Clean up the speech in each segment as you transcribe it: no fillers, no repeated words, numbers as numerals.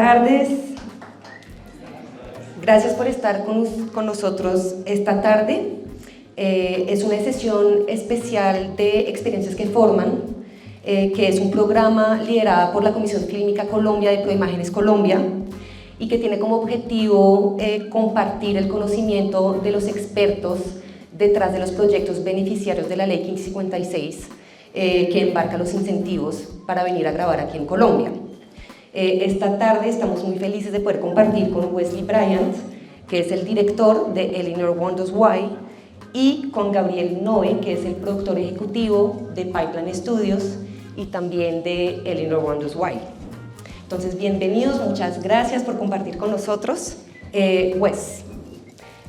tardes. Gracias por estar con nosotros esta tarde. Es una sesión especial de Experiencias que Forman, que es un programa liderado por la Comisión Fílmica Colombia de Proimágenes Colombia y que tiene como objetivo compartir el conocimiento de los expertos detrás de los proyectos beneficiarios de la Ley 1556 que embarca los incentivos para venir a grabar aquí en Colombia. Esta tarde estamos muy felices de poder compartir con Bryant, que es el director de Elinor Wonders, y con Gabriel, que es el productor ejecutivo de Pipeline Studios y también de Elinor Wonders. Entonces, bienvenidos, muchas gracias por compartir con nosotros. Wes,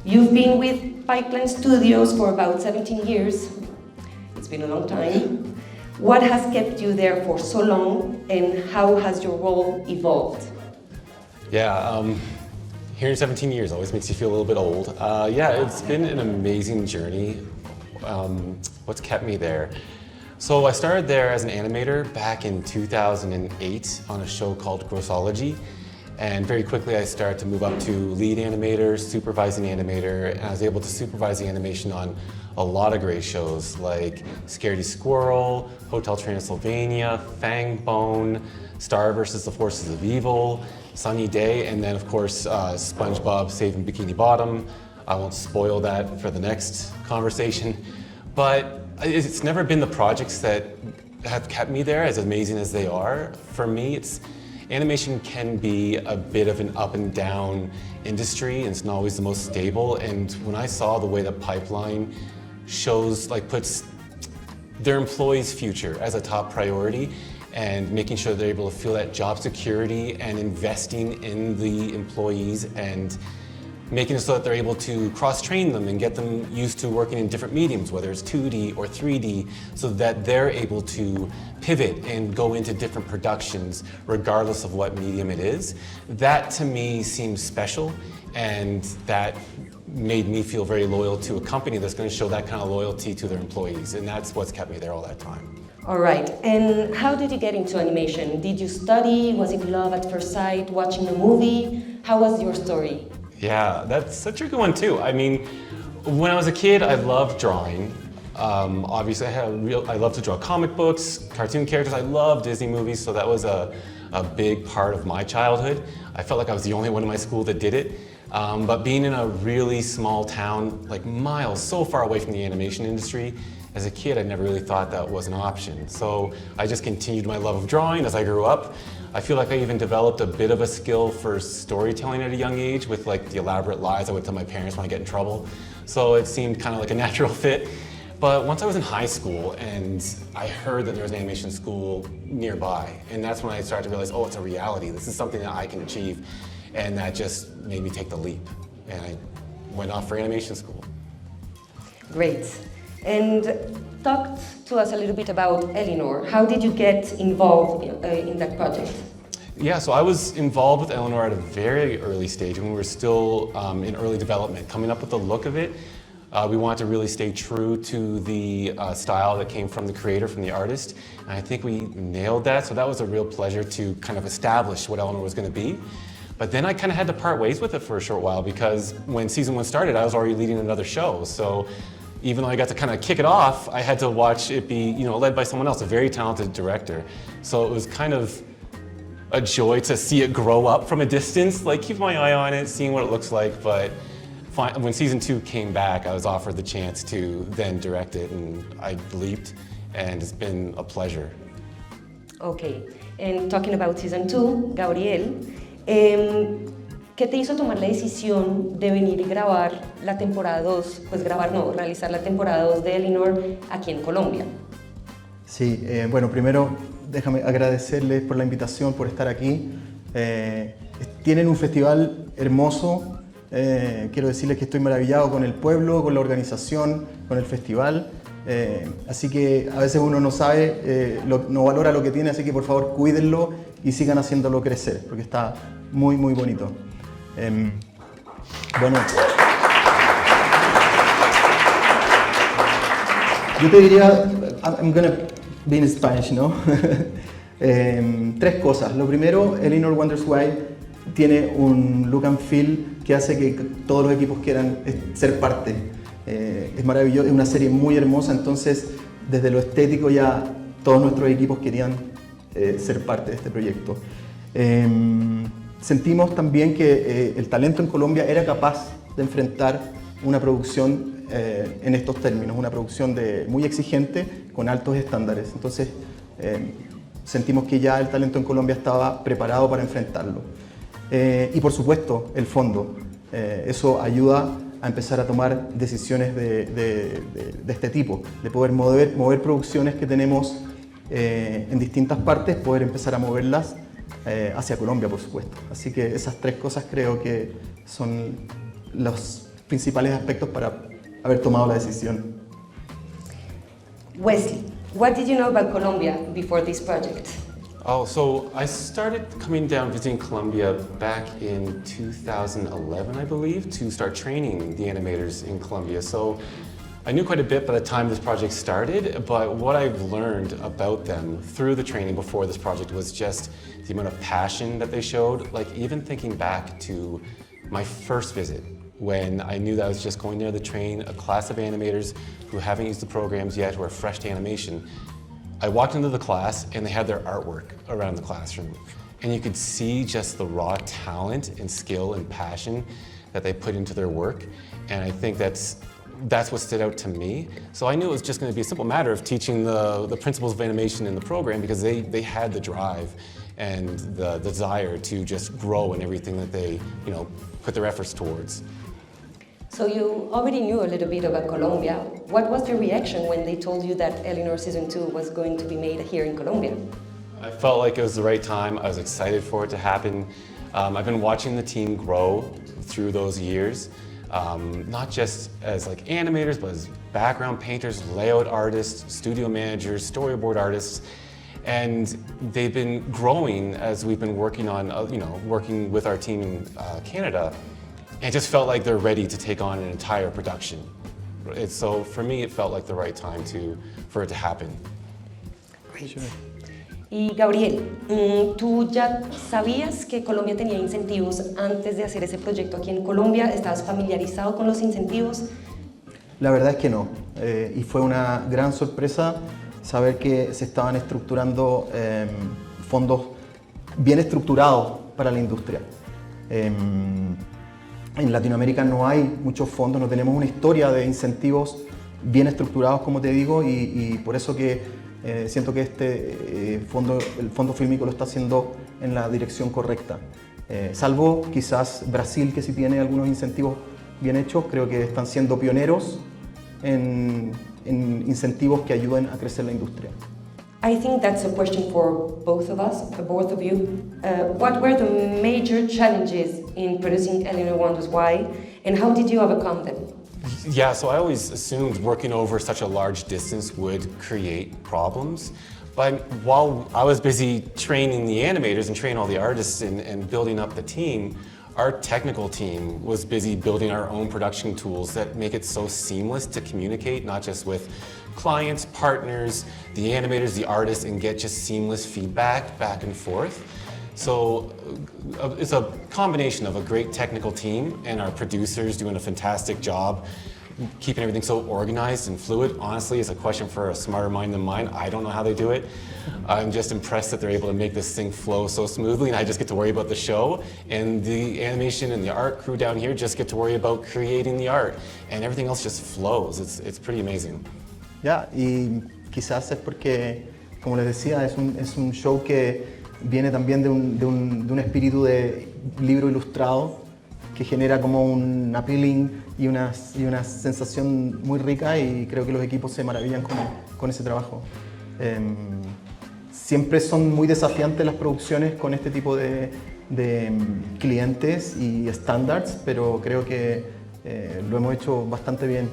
you've been with Pipeline Studios for about 17 years. It's been a long time. What has kept you there for so long, and how has your role evolved? Yeah, here in 17 years always makes you feel a little bit old. Yeah, it's been an amazing journey. What's kept me there? So I started there as an animator back in 2008 on a show called Grossology. And very quickly I started to move up to lead animator, supervising animator, and I was able to supervise the animation on a lot of great shows like Scaredy Squirrel, Hotel Transylvania, Fang Bone, Star vs. the Forces of Evil, Sunny Day, and then of course SpongeBob Saving Bikini Bottom. I won't spoil that for the next conversation, but it's never been the projects that have kept me there, as amazing as they are. For me, animation can be a bit of an up and down industry, and it's not always the most stable. And when I saw the way that Pipeline puts their employees' future as a top priority and making sure they're able to feel that job security and investing in the employees and making it so that they're able to cross-train them and get them used to working in different mediums, whether it's 2D or 3D, so that they're able to pivot and go into different productions regardless of what medium it is. That to me seems special, and that made me feel very loyal to a company that's going to show that kind of loyalty to their employees, and that's what's kept me there all that time. All right, and how did you get into animation? Did you study? Was it love at first sight, watching a movie? How was your story? Yeah, that's such a good one too. I mean, when I was a kid, I loved drawing. Obviously, I love to draw comic books, cartoon characters. I love Disney movies, so that was a big part of my childhood. I felt like I was the only one in my school that did it. But being in a really small town, like miles so far away from the animation industry, as a kid, I never really thought that was an option. So I just continued my love of drawing as I grew up. I feel like I even developed a bit of a skill for storytelling at a young age with the elaborate lies I would tell my parents when I get in trouble. So it seemed kind of like a natural fit. But once I was in high school and I heard that there was an animation school nearby, and that's when I started to realize, oh, it's a reality. This is something that I can achieve. And that just made me take the leap. And I went off for animation school. Great. And talk to us a little bit about Elinor. How did you get involved in that project? Yeah, so I was involved with Elinor at a very early stage when we were still in early development, coming up with the look of it. We wanted to really stay true to the style that came from the creator, from the artist, and I think we nailed that, so that was a real pleasure to kind of establish what Elinor was going to be. But then I kind of had to part ways with it for a short while because when season 1 started, I was already leading another show, so even though I got to kind of kick it off, I had to watch it be, led by someone else, a very talented director. So it was kind of a joy to see it grow up from a distance, keep my eye on it, seeing what it looks like, but when season 2 came back, I was offered the chance to then direct it, and I leaped, and it's been a pleasure. Okay, and talking about season 2, Gabriel, ¿qué te hizo tomar la decisión de venir y grabar la temporada 2, realizar la temporada 2 de Elinor aquí en Colombia? Sí, bueno, primero déjame agradecerles por la invitación, por estar aquí. Tienen un festival hermoso. Quiero decirles que estoy maravillado con el pueblo, con la organización, con el festival. Así que a veces uno no sabe, no valora lo que tiene, así que por favor cuídenlo y sigan haciéndolo crecer, porque está muy, muy bonito. Bueno, yo te diría, I'm gonna be in Spanish, ¿no? Tres cosas. Lo primero, Elinor Wonders tiene un look and feel que hace que todos los equipos quieran ser parte. Es maravilloso, es una serie muy hermosa, entonces desde lo estético ya todos nuestros equipos querían ser parte de este proyecto. Sentimos también que el talento en Colombia era capaz de enfrentar una producción en estos términos, una producción muy exigente con altos estándares. Entonces sentimos que ya el talento en Colombia estaba preparado para enfrentarlo. Y por supuesto el fondo, eso ayuda a empezar a tomar decisiones de este tipo, de poder mover producciones que tenemos en distintas partes, poder empezar a moverlas hacia Colombia, por supuesto. Así que esas tres cosas creo que son los principales aspectos para haber tomado la decisión. Wesley, what did you know about Colombia before this project? Oh, so I started coming down visiting Colombia back in 2011, I believe, to start training the animators in Colombia. So I knew quite a bit by the time this project started, but what I've learned about them through the training before this project was just the amount of passion that they showed. Like even thinking back to my first visit, when I knew that I was just going there to train a class of animators who haven't used the programs yet, who are fresh to animation. I walked into the class and they had their artwork around the classroom. And you could see just the raw talent and skill and passion that they put into their work. And I think that's what stood out to me. So I knew it was just going to be a simple matter of teaching the principles of animation in the program, because they had the drive and the desire to just grow in everything that they, put their efforts towards. So you already knew a little bit about Colombia. What was the reaction when they told you that Elinor Season 2 was going to be made here in Colombia? I felt like it was the right time. I was excited for it to happen. I've been watching the team grow through those years, not just as like animators, but as background painters, layout artists, studio managers, storyboard artists. And they've been growing as we've been working on, working with our team in Canada. And it just felt like they're ready to take on an entire production. So for me, it felt like the right time for it to happen. Great. Y Gabriel, ¿tú ya sabías que Colombia tenía incentivos antes de hacer ese proyecto aquí en Colombia? ¿Estabas familiarizado con los incentivos? La verdad es que no. Y fue una gran sorpresa saber que se estaban estructurando fondos bien estructurados para la industria. En Latinoamérica no hay muchos fondos, no tenemos una historia de incentivos bien estructurados, como te digo, y por eso que siento que el Fondo Fílmico lo está haciendo en la dirección correcta. Salvo quizás Brasil, que sí tiene algunos incentivos bien hechos, creo que están siendo pioneros en incentivos que ayuden a crecer la industria. I think that's a question for both of us, for both of you. What were the major challenges in producing Elinor Wonders? Why? And how did you overcome them? Yeah, so I always assumed working over such a large distance would create problems. But while I was busy training the animators and training all the artists and building up the team, our technical team was busy building our own production tools that make it so seamless to communicate, not just with clients, partners, the animators, the artists, and get just seamless feedback back and forth. So it's a combination of a great technical team and our producers doing a fantastic job keeping everything so organized and fluid. Honestly, it's a question for a smarter mind than mine. I don't know how they do it. I'm just impressed that they're able to make this thing flow so smoothly, and I just get to worry about the show, and the animation and the art crew down here just get to worry about creating the art, and everything else just flows. It's pretty amazing. Ya, y quizás es porque, como les decía, es un show que viene también de un espíritu de libro ilustrado que genera como un appealing y una sensación muy rica, y creo que los equipos se maravillan con ese trabajo. Siempre son muy desafiantes las producciones con este tipo de clientes y estándares, pero creo que lo hemos hecho bastante bien.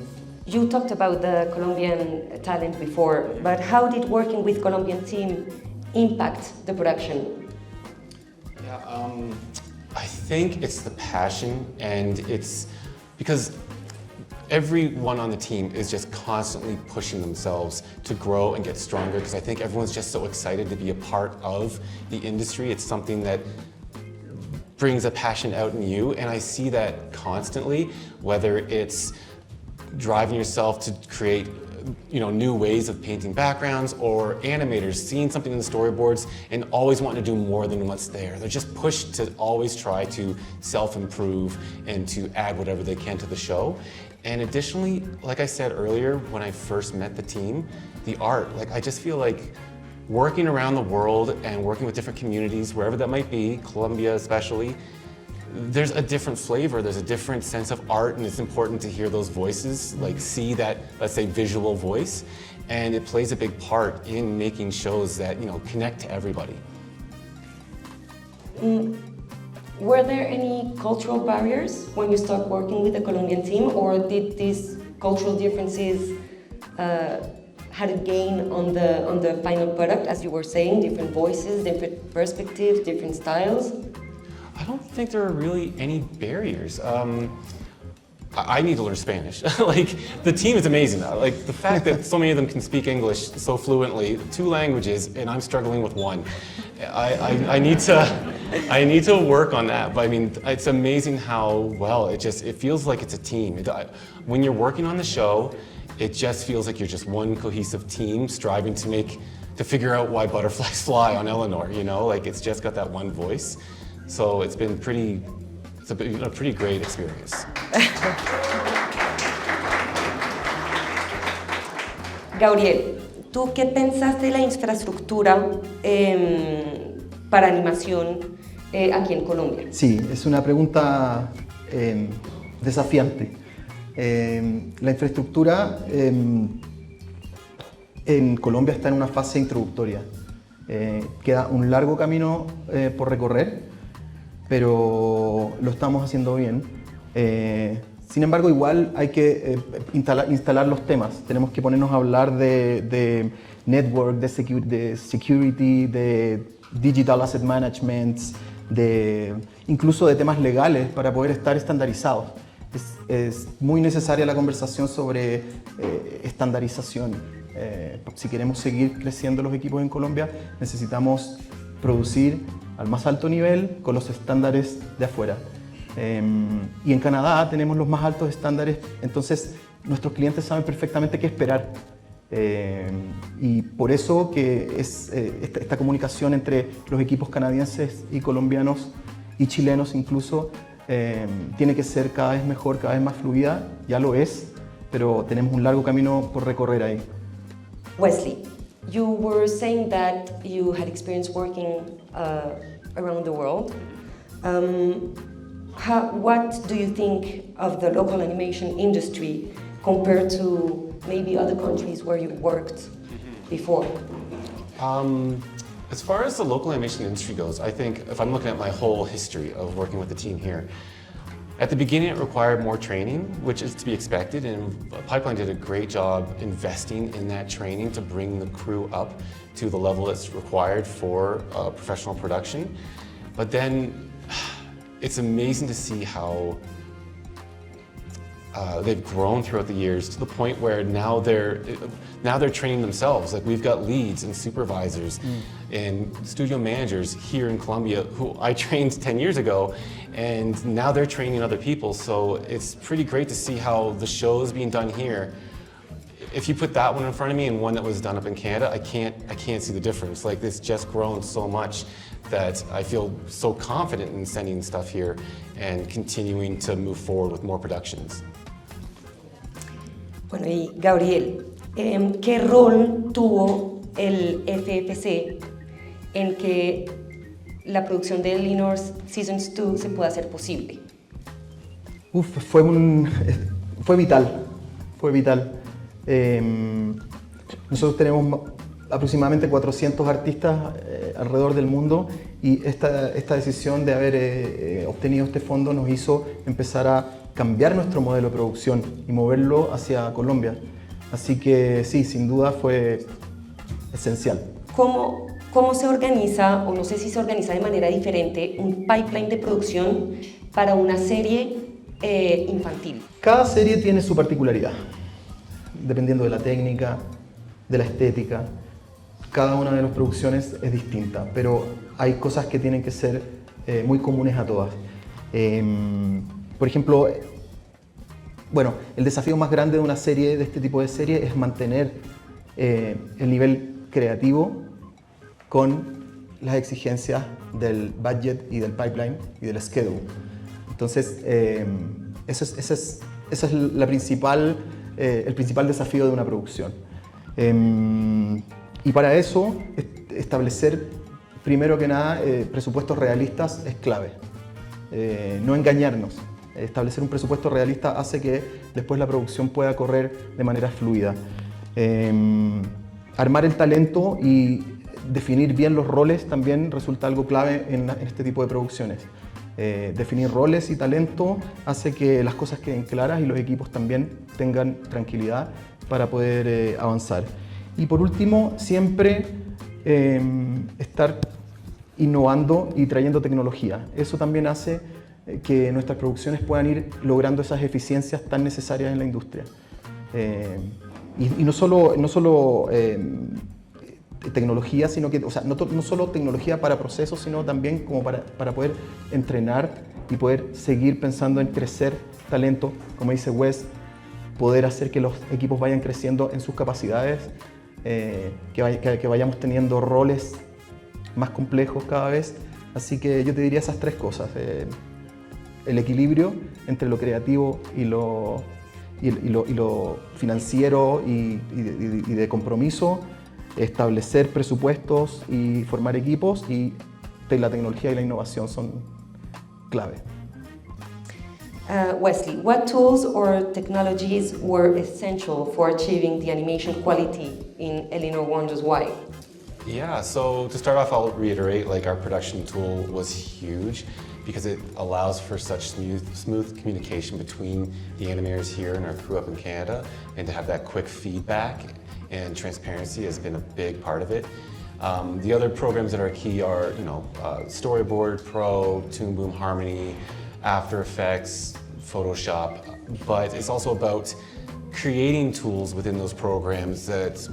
You talked about the Colombian talent before, but how did working with Colombian team impact the production? Yeah, I think it's the passion, and it's because everyone on the team is just constantly pushing themselves to grow and get stronger, because I think everyone's just so excited to be a part of the industry. It's something that brings a passion out in you, and I see that constantly, whether it's driving yourself to create new ways of painting backgrounds, or animators seeing something in the storyboards and always wanting to do more than what's there. They're just pushed to always try to self-improve and to add whatever they can to the show. And additionally, like I said earlier, when I first met the team, the art, I just feel like working around the world and working with different communities, wherever that might be, Colombia especially, there's a different flavor, there's a different sense of art, and it's important to hear those voices, see that, let's say, visual voice, and it plays a big part in making shows that, connect to everybody. Were there any cultural barriers when you start working with the Colombian team, or did these cultural differences had a gain on the final product, as you were saying, different voices, different perspectives, different styles? I don't think there are really any barriers. I need to learn Spanish. The team is amazing. The fact that so many of them can speak English so fluently, 2 languages, and I'm struggling with 1. I need to work on that. But I mean, it's amazing how well it feels like it's a team. When you're working on the show, it just feels like you're just one cohesive team striving to figure out why butterflies fly on Elinor. It's just got that one voice. So it's been a pretty great experience. Gabriel, ¿tú qué pensás de la infraestructura para animación aquí en Colombia? Sí, es una pregunta desafiante. La infraestructura en Colombia está en una fase introductoria. Queda un largo camino por recorrer, pero lo estamos haciendo bien. Sin embargo, igual hay que instalar los temas. Tenemos que ponernos a hablar de network, de security, de digital asset management, incluso de temas legales para poder estar estandarizados. Es muy necesaria la conversación sobre estandarización. Si queremos seguir creciendo los equipos en Colombia, necesitamos producir al más alto nivel con los estándares de afuera. Y en Canadá tenemos los más altos estándares, entonces nuestros clientes saben perfectamente qué esperar. Y por eso que esta comunicación entre los equipos canadienses y colombianos y chilenos incluso tiene que ser cada vez mejor, cada vez más fluida. Ya lo es, pero tenemos un largo camino por recorrer ahí. Wesley, you were saying that you had experience working around the world. What do you think of the local animation industry compared to maybe other countries where you worked before? As far as the local animation industry goes, I think if I'm looking at my whole history of working with the team here, at the beginning it required more training, which is to be expected, and Pipeline did a great job investing in that training to bring the crew up to the level that's required for professional production. But then it's amazing to see how they've grown throughout the years to the point where now they're training themselves. We've got leads and supervisors and studio managers here in Colombia who I trained 10 years ago, and now they're training other people. So it's pretty great to see how the show is being done here. If you put that one in front of me and one that was done up in Canada, I can't see the difference. It's just grown so much that I feel so confident in sending stuff here and continuing to move forward with more productions. Bueno, y Gabriel, ¿qué rol tuvo el FFC en que la producción de Elinor Seasons 2 se pueda hacer posible? Fue vital. Nosotros tenemos aproximadamente 400 artistas alrededor del mundo, y esta decisión de haber obtenido este fondo nos hizo empezar a cambiar nuestro modelo de producción y moverlo hacia Colombia. Así que sí, sin duda fue esencial. ¿Cómo se organiza, o no sé si se organiza de manera diferente, un pipeline de producción para una serie infantil? Cada serie tiene su particularidad, dependiendo de la técnica, de la estética. Cada una de las producciones es distinta, pero hay cosas que tienen que ser muy comunes a todas. Por ejemplo, bueno, el desafío más grande de una serie, de este tipo de serie, es mantener el nivel creativo con las exigencias del budget y del pipeline y del schedule. Entonces, ese es el principal desafío de una producción. Y para eso, establecer, primero que nada, presupuestos realistas es clave. No engañarnos. Establecer un presupuesto realista hace que después la producción pueda correr de manera fluida. Armar el talento y definir bien los roles también resulta algo clave en este tipo de producciones. Definir roles y talento hace que las cosas queden claras y los equipos también tengan tranquilidad para poder avanzar. Y por último, siempre estar innovando y trayendo tecnología. Eso también hace que nuestras producciones puedan ir logrando esas eficiencias tan necesarias en la industria. Y no solo tecnología, sino que, o sea, no solo tecnología para procesos, sino también como para poder entrenar y poder seguir pensando en crecer talento, como dice Wes, poder hacer que los equipos vayan creciendo en sus capacidades, que vayamos teniendo roles más complejos cada vez. Así que yo te diría esas tres cosas. El equilibrio entre lo creativo y lo financiero y de compromiso, establecer presupuestos y formar equipos, y la tecnología y la innovación son clave. Wesley, what tools or technologies were essential for achieving the animation quality in Elinor Wonders? Why? Yeah, so to start off, I'll reiterate, like, our production tool was huge because it allows for such smooth communication between the animators here and our crew up in Canada, and to have that quick feedback and transparency has been a big part of it. The other programs that are key are, Storyboard Pro, Toon Boom Harmony, After Effects, Photoshop, but it's also about creating tools within those programs that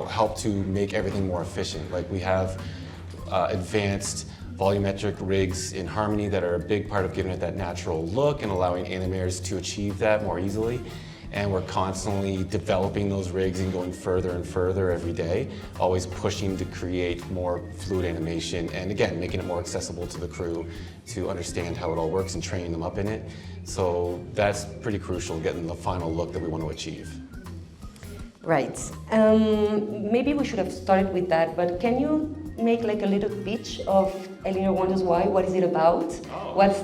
help to make everything more efficient. Like, we have advanced volumetric rigs in Harmony that are a big part of giving it that natural look and allowing animators to achieve that more easily. And we're constantly developing those rigs and going further and further every day, always pushing to create more fluid animation, and again, making it more accessible to the crew to understand how it all works and training them up in it. So that's pretty crucial, getting the final look that we want to achieve. Right. Maybe we should have started with that, but can you make like a little pitch of Elinor Wonders Why? What is it about? Oh. What's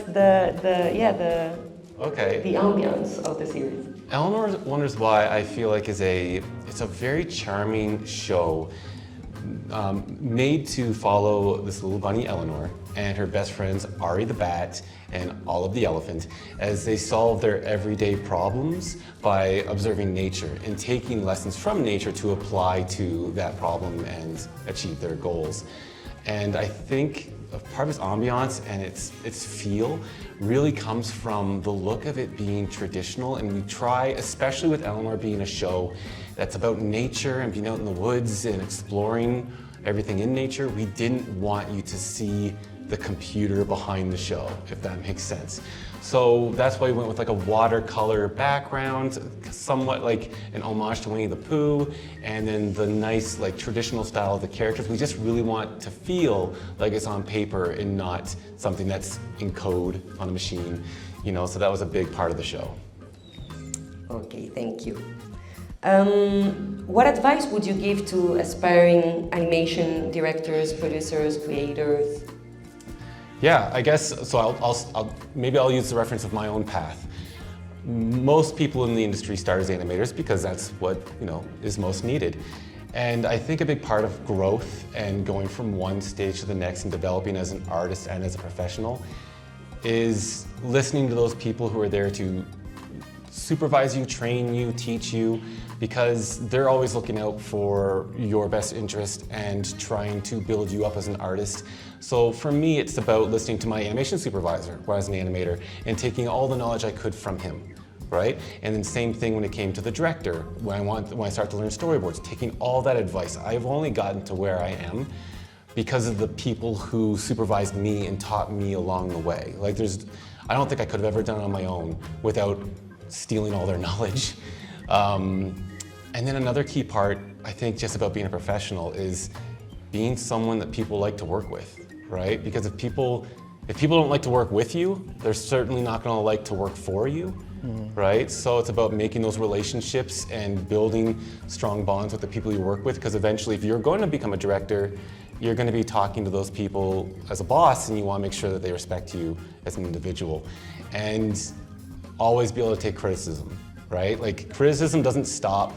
the Okay. The ambiance of the series? Elinor Wonders Why, I feel like, it's a very charming show made to follow this little bunny Elinor and her best friends Ari the Bat and Olive the Elephant as they solve their everyday problems by observing nature and taking lessons from nature to apply to that problem and achieve their goals. And I think part of its ambiance and its feel really comes from the look of it being traditional, and we try, especially with Elinor being a show that's about nature and being out in the woods and exploring everything in nature, we didn't want you to see the computer behind the show, if that makes sense. So that's why we went with like a watercolor background, somewhat like an homage to Winnie the Pooh, and then the nice like traditional style of the characters. We just really want to feel like it's on paper and not something that's in code on a machine, so that was a big part of the show. Okay, thank you. What advice would you give to aspiring animation directors, producers, creators? Yeah, I guess, so maybe I'll use the reference of my own path. Most people in the industry start as animators because that's what, is most needed. And I think a big part of growth and going from one stage to the next and developing as an artist and as a professional is listening to those people who are there to supervise you, train you, teach you, because they're always looking out for your best interest and trying to build you up as an artist. So for me, it's about listening to my animation supervisor when I was an animator and taking all the knowledge I could from him, right? And then same thing when it came to the director, when I started to learn storyboards, taking all that advice. I've only gotten to where I am because of the people who supervised me and taught me along the way. Like I don't think I could have ever done it on my own without stealing all their knowledge. And then another key part, I think, just about being a professional is being someone that people like to work with, right? Because if people don't like to work with you, they're certainly not going to like to work for you, right? So it's about making those relationships and building strong bonds with the people you work with, because eventually if you're going to become a director, you're going to be talking to those people as a boss, and you want to make sure that they respect you as an individual. And always be able to take criticism, right? Like, criticism doesn't stop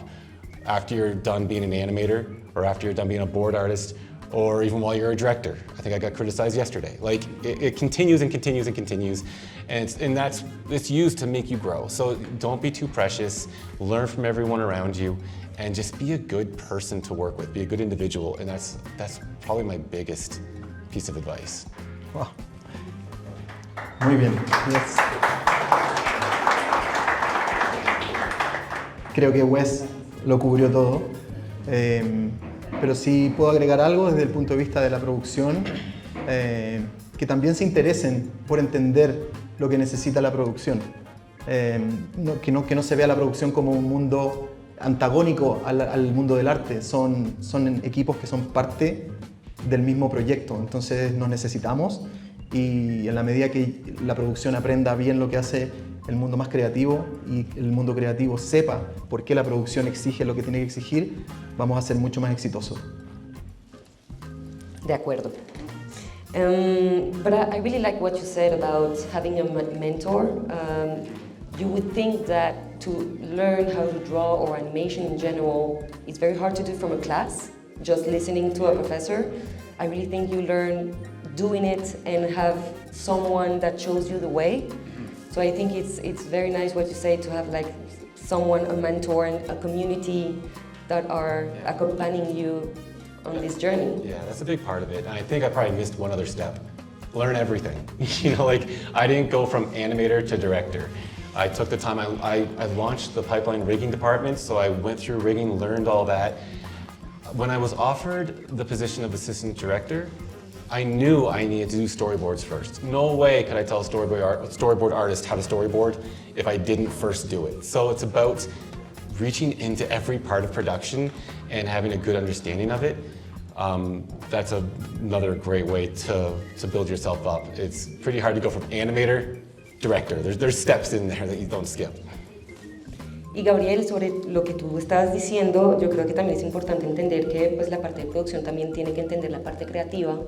after you're done being an animator, or after you're done being a board artist, or even while you're a director. I think I got criticized yesterday. Like, it continues and continues and continues, and it's used to make you grow. So don't be too precious, learn from everyone around you, and just be a good person to work with, be a good individual, and that's probably my biggest piece of advice. Wow. Muy bien. Yes. Creo que Wes lo cubrió todo, pero si puedo agregar algo desde el punto de vista de la producción, que también se interesen por entender lo que necesita la producción, que no se vea la producción como un mundo antagónico al mundo del arte. Son equipos que son parte del mismo proyecto, entonces nos necesitamos, y en la medida que la producción aprenda bien lo que hace el mundo más creativo y el mundo creativo sepa por qué la producción exige lo que tiene que exigir, vamos a ser mucho más exitosos. De acuerdo. But I really like what you said about having a mentor. You would think that to learn how to draw or animation in general is very hard to do from a class, just listening to a professor. I really think you learn doing it and have someone that shows you the way. So I think it's very nice what you say, to have like someone, a mentor, and a community that are accompanying you on this journey. Yeah, that's a big part of it. And I think I probably missed one other step. Learn everything. You know, like, I didn't go from animator to director. I took the time, I launched the pipeline rigging department, so I went through rigging, learned all that. When I was offered the position of assistant director, I knew I needed to do storyboards first. No way could I tell a storyboard artist how to storyboard if I didn't first do it. So it's about reaching into every part of production and having a good understanding of it. That's another great way to build yourself up. It's pretty hard to go from animator, director. There's steps in there that you don't skip. Y Gabriel, sobre lo que tú estabas diciendo, yo creo que también es importante entender que pues, la parte de producción también tiene que entender la parte creativa,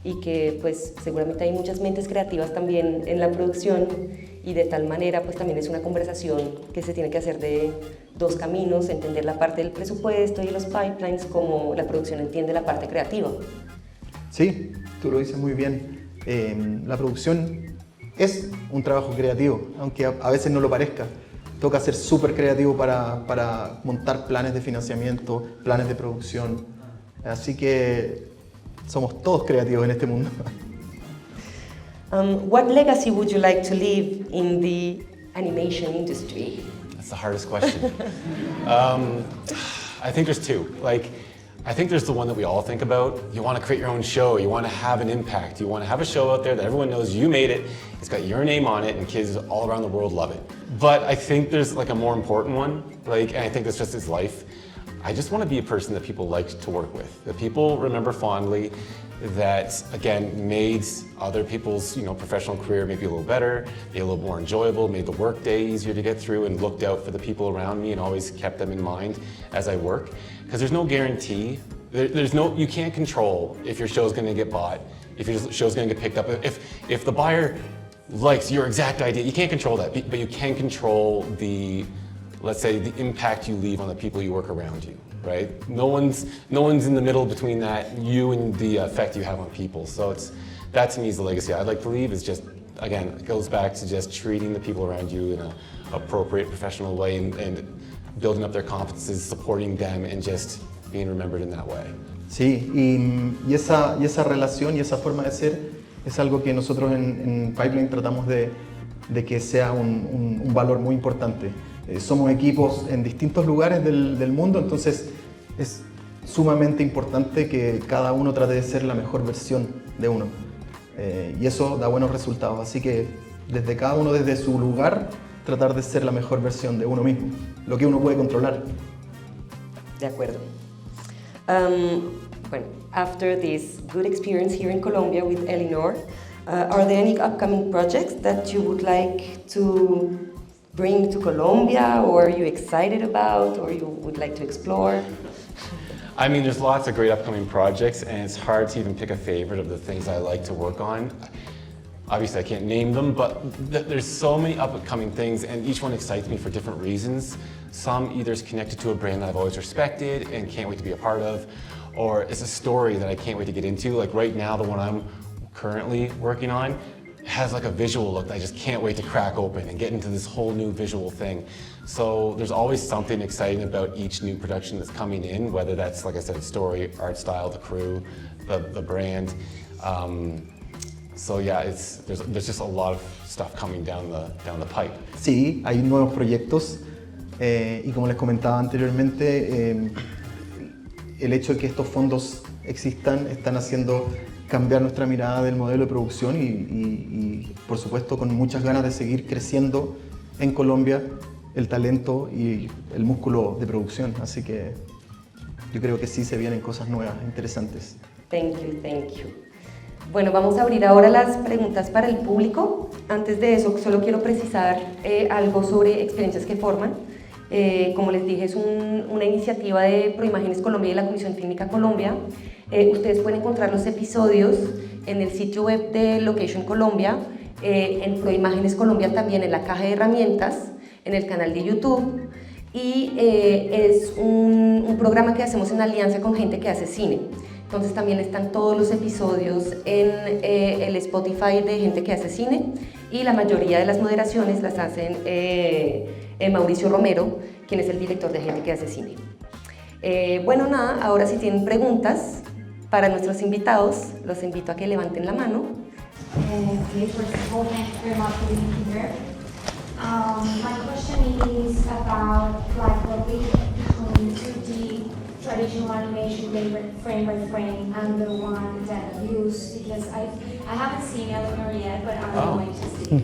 y que pues seguramente hay muchas mentes creativas también en la producción, y de tal manera pues también es una conversación que se tiene que hacer de dos caminos: entender la parte del presupuesto y los pipelines como la producción entiende la parte creativa. Sí, tú lo dices muy bien. La producción es un trabajo creativo, aunque a veces no lo parezca. Toca ser súper creativo para montar planes de financiamiento, planes de producción. Así que somos todos creativos en este mundo. What legacy would you like to leave in the animation industry? That's the hardest question. I think there's two. I think there's the one that we all think about. You want to create your own show. You want to have an impact. You want to have a show out there that everyone knows you made it. It's got your name on it, and kids all around the world love it. But I think there's like a more important one. And I think that's just his life. I just want to be a person that people like to work with, that people remember fondly, that again made other people's professional career maybe a little better, maybe a little more enjoyable, made the work day easier to get through, and looked out for the people around me and always kept them in mind as I work. Because there's no guarantee, you can't control if your show's going to get bought, if your show's going to get picked up, if the buyer likes your exact idea. You can't control that, but you can control let's say the impact you leave on the people you work around you, right? No one's in the middle between that, you and the effect you have on people. So that to me is the legacy I'd like to leave. Is just, again, it goes back to just treating the people around you in an appropriate, professional way, and building up their competences, supporting them, and just being remembered in that way. Sí, y esa relación y esa forma de ser es algo que nosotros en Pipeline tratamos de que sea un valor muy importante. Somos equipos en distintos lugares del mundo, entonces es sumamente importante que cada uno trate de ser la mejor versión de uno. Y eso da buenos resultados, así que desde cada uno, desde su lugar, tratar de ser la mejor versión de uno mismo, lo que uno puede controlar. De acuerdo. Bueno, after this good experience here in Colombia with Elinor, are there any upcoming projects that you would like to bring to Colombia, or are you excited about, or you would like to explore? I mean, there's lots of great upcoming projects, and it's hard to even pick a favorite of the things I like to work on. Obviously, I can't name them, but there's so many upcoming things, and each one excites me for different reasons. Some either is connected to a brand that I've always respected and can't wait to be a part of, or it's a story that I can't wait to get into. Like right now, the one I'm currently working on has like a visual look that I just can't wait to crack open and get into this whole new visual thing. So there's always something exciting about each new production that's coming in, whether that's, like I said, story, art style, the crew, the brand. So yeah, there's just a lot of stuff coming down the pipe. Sí, hay nuevos proyectos y como les comentaba anteriormente, el hecho de que estos fondos existan están haciendo cambiar nuestra mirada del modelo de producción y por supuesto con muchas ganas de seguir creciendo en Colombia el talento y el músculo de producción, así que yo creo que sí se vienen cosas nuevas, interesantes. Thank you, thank you. Bueno, vamos a abrir ahora las preguntas para el público. Antes de eso, solo quiero precisar algo sobre Experiencias que Forman. Como les dije, es una iniciativa de Proimágenes Colombia y la Comisión Fílmica Colombia. Ustedes pueden encontrar los episodios en el sitio web de Location Colombia, en Proimágenes Colombia también en la caja de herramientas, en el canal de YouTube. Y es un programa que hacemos en alianza con gente que hace cine. Entonces también están todos los episodios en el Spotify de gente que hace cine y la mayoría de las moderaciones las hacen Mauricio Romero, quien es el director de gente que hace cine. Bueno, nada, ahora si tienen preguntas para nuestros invitados, los invito a que levanten la mano. Okay, first of all, thank you very much for being here. My question is about like what we between 2D traditional animation frame by frame and the one that you use, because I haven't seen Elinor yet, but I'm going to see.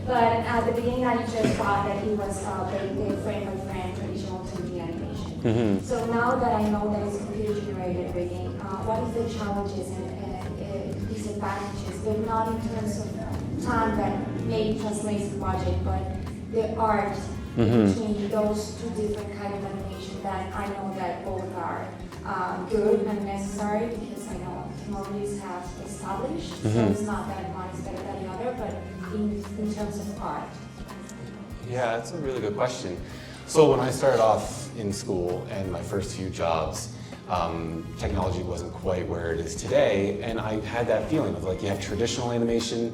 But at the beginning I just thought that it was the frame by frame traditional 2D animation. So now that I know that it's computer generated rigging, what is the challenges and disadvantages, but not in terms of time that maybe translates the budget, but the art between those two different kind of animation that I know that both are good and necessary, because I know technologies have established, so it's not that one is better than the other, but in terms of art. Yeah, that's a really good question. So when I started off in school and my first few jobs, technology wasn't quite where it is today, and I had that feeling of like you have traditional animation,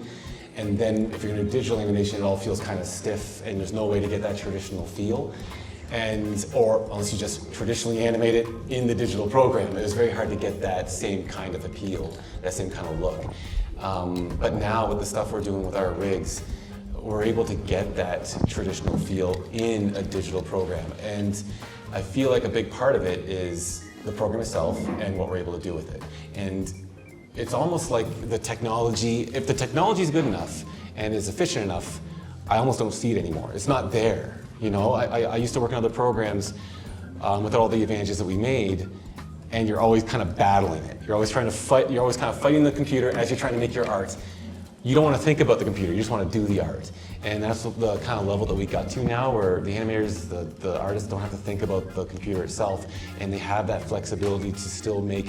and then if you're going to do digital animation, it all feels kind of stiff, and there's no way to get that traditional feel, or unless you just traditionally animate it in the digital program, it was very hard to get that same kind of appeal, that same kind of look. But now with the stuff we're doing with our rigs, we're able to get that traditional feel in a digital program, and I feel like a big part of it is the program itself and what we're able to do with it. And it's almost like the technology, if the technology is good enough and is efficient enough, I almost don't see it anymore. It's not there. You know, I used to work in other programs with all the advantages that we made, and you're always kind of battling it. You're always trying to fight, you're always kind of fighting the computer as you're trying to make your art. You don't want to think about the computer, you just want to do the art. And that's the kind of level that we got to now, where the animators, the artists don't have to think about the computer itself, and they have that flexibility to still make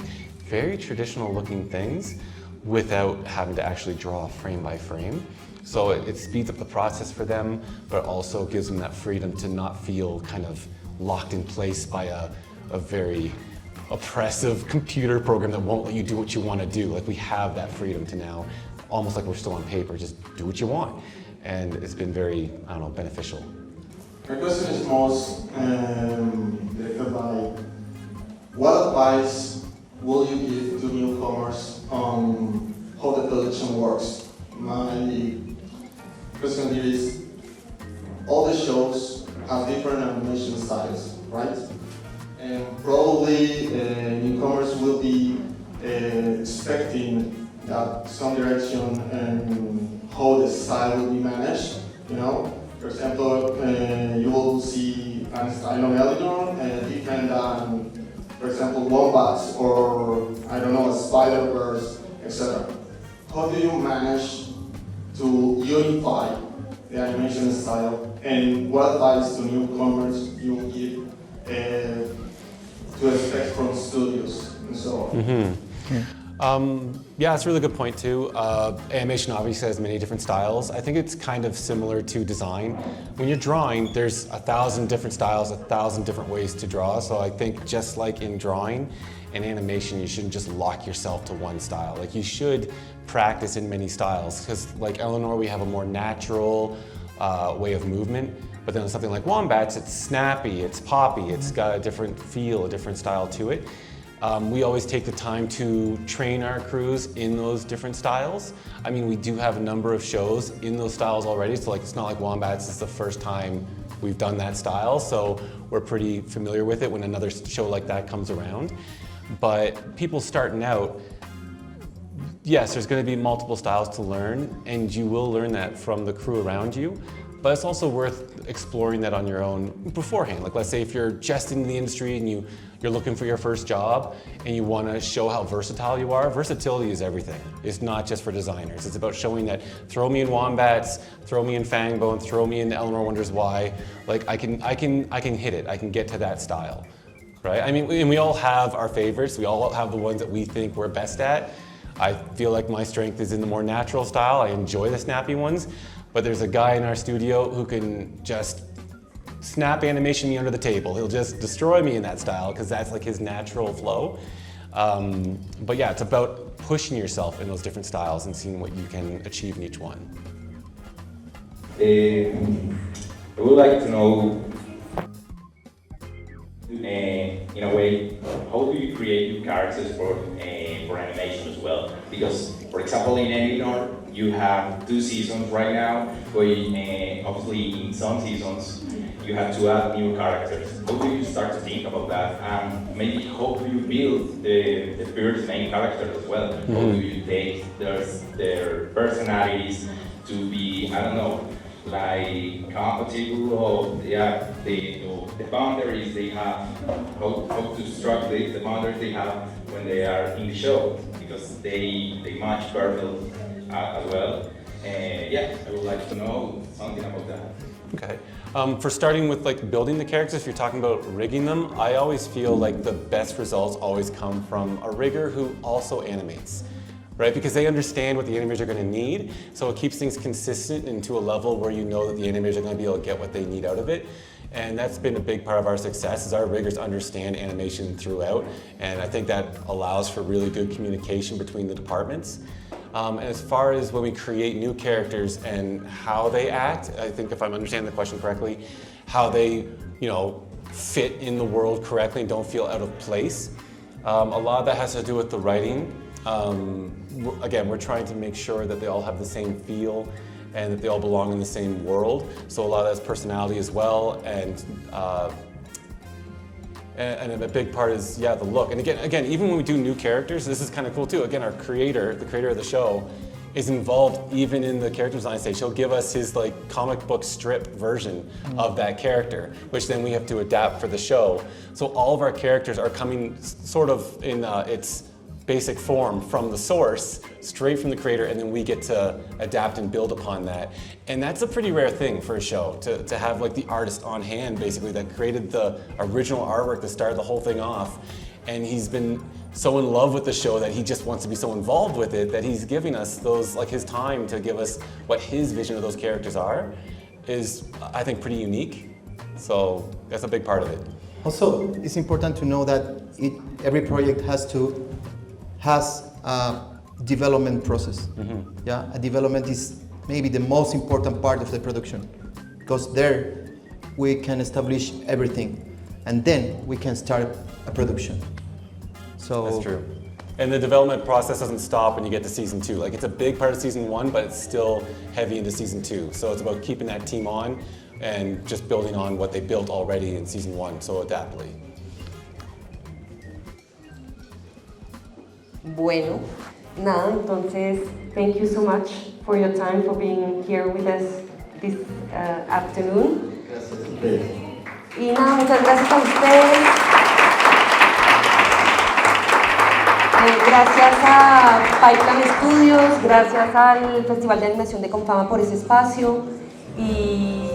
very traditional looking things without having to actually draw frame by frame. So it speeds up the process for them, but also gives them that freedom to not feel kind of locked in place by a very oppressive computer program that won't let you do what you want to do. Like, we have that freedom to now, almost like we're still on paper, just do what you want. And it's been very, I don't know, beneficial. My question is most directed by, what advice will you give to newcomers on how the production works? My question here is, all the shows have different animation styles, right? and probably newcomers will be expecting that some direction and how the style will be managed. You know, for example, you will see a style of Elinor different than, for example, wombats or I don't know, a Spider-Verse, etc. How do you manage to unify the animation style, and what advice to newcomers you will give to expect from studios and so on? Yeah, it's a really good point too. Animation obviously has many different styles. I think it's kind of similar to design. When you're drawing, there's 1,000 different styles, 1,000 different ways to draw. So I think just like in drawing and animation, you shouldn't just lock yourself to one style. Like you should practice in many styles, because like Elinor, we have a more natural way of movement. But then something like Wombats, it's snappy, it's poppy, it's got a different feel, a different style to it. We always take the time to train our crews in those different styles. I mean, we do have a number of shows in those styles already, so like it's not like Wombats is the first time we've done that style, so we're pretty familiar with it when another show like that comes around. But people starting out, yes, there's going to be multiple styles to learn, and you will learn that from the crew around you. But it's also worth exploring that on your own beforehand. Like let's say if you're just in the industry and you're looking for your first job and you want to show how versatile you are. Versatility is everything. It's not just for designers. It's about showing that throw me in Wombats, throw me in Fangbone, throw me in Elinor Wonders Why. Like I can hit it. I can get to that style, right? I mean, and we all have our favorites. We all have the ones that we think we're best at. I feel like my strength is in the more natural style. I enjoy the snappy ones. But there's a guy in our studio who can just snap animation me under the table. He'll just destroy me in that style because that's like his natural flow. But yeah, it's about pushing yourself in those different styles and seeing what you can achieve in each one. I would like to know, in a way, how do you create new characters for animation as well? Because, for example, in Elinor, you have 2 seasons right now, but obviously in some seasons you have to add new characters. How do you start to think about that? Maybe how do you build the first main character as well? How do you take their personalities to be, I don't know, like compatible or the boundaries they have, how to structure the boundaries they have when they are in the show, because they match perfect as well. Yeah, I would like to know something about that. Okay. For starting with like building the characters, if you're talking about rigging them, I always feel like the best results always come from a rigger who also animates, right? Because they understand what the animators are going to need, so it keeps things consistent and to a level where you know that the animators are going to be able to get what they need out of it. And that's been a big part of our success, is our riggers understand animation throughout, and I think that allows for really good communication between the departments. And as far as when we create new characters and how they act, I think if I'm understanding the question correctly, how they, fit in the world correctly and don't feel out of place. A lot of that has to do with the writing. Again, we're trying to make sure that they all have the same feel and that they all belong in the same world. So a lot of that's personality as well, and a big part is, the look. And again, even when we do new characters, this is kind of cool too. Again, our creator, the creator of the show, is involved even in the character design stage. He'll give us his like comic book strip version of that character, which then we have to adapt for the show. So all of our characters are coming sort of in its basic form from the source, straight from the creator, and then we get to adapt and build upon that. And that's a pretty rare thing for a show, to have like the artist on hand, basically, that created the original artwork that started the whole thing off. And he's been so in love with the show that he just wants to be so involved with it that he's giving us those, like his time to give us what his vision of those characters are, is, I think, pretty unique. So that's a big part of it. Also, it's important to know that every project has a development process. Yeah, a development is maybe the most important part of the production, because there we can establish everything, and then we can start a production. So that's true. And the development process doesn't stop when you get to season 2. Like, it's a big part of season 1, but it's still heavy into season 2. So it's about keeping that team on and just building on what they built already in season 1, so adaptively. Bueno, nada, entonces, thank you so much for your time, for being here with us this afternoon. Gracias a ustedes. Y nada, muchas gracias a ustedes. Gracias a Pipeline Studios, gracias al Festival de Animación de Comfama por ese espacio y